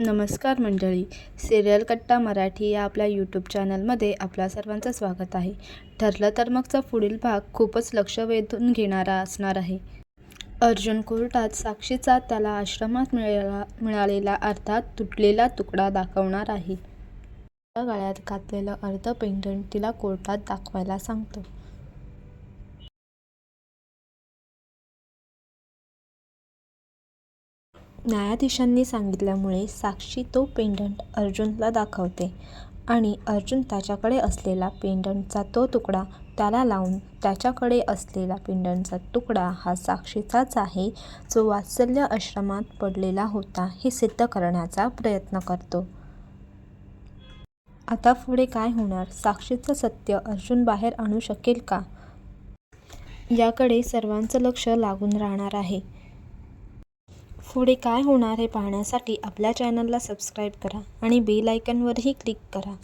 नमस्कार मंडळी, सिरियल कट्टा मराठी या आपल्या यूट्यूब चॅनलमध्ये आपल्या सर्वांचं स्वागत आहे. ठरलं तर मगचा पुढील भाग खूपच लक्ष वेधून घेणारा असणार आहे. अर्जुन कोर्टात साक्षीचा त्याला आश्रमात मिळालेला अर्धा तुटलेला तुकडा दाखवणार आहे. त्या गळ्यात घातलेलं अर्ध पेंडंट तिला कोर्टात दाखवायला सांगतो. न्यायाधीशांनी सांगितल्यामुळे साक्षी तो पेंडंट अर्जुनला दाखवते आणि अर्जुन त्याच्याकडे असलेला पेंडंटचा तो तुकडा त्याला लावून त्याच्याकडे असलेला पेंडंटचा तुकडा हा साक्षीचाच आहे, जो वात्सल्य आश्रमात पडलेला होता हे सिद्ध करण्याचा प्रयत्न करतो. आता पुढे काय होणार? साक्षीचं सत्य अर्जुन बाहेर आणू शकेल का? याकडे सर्वांचं लक्ष लागून राहणार आहे. पुढे काय होणार हे पाहण्यासाठी आपल्या चॅनलला सबस्क्राईब करा आणि बेल आयकॉनवरही क्लिक करा.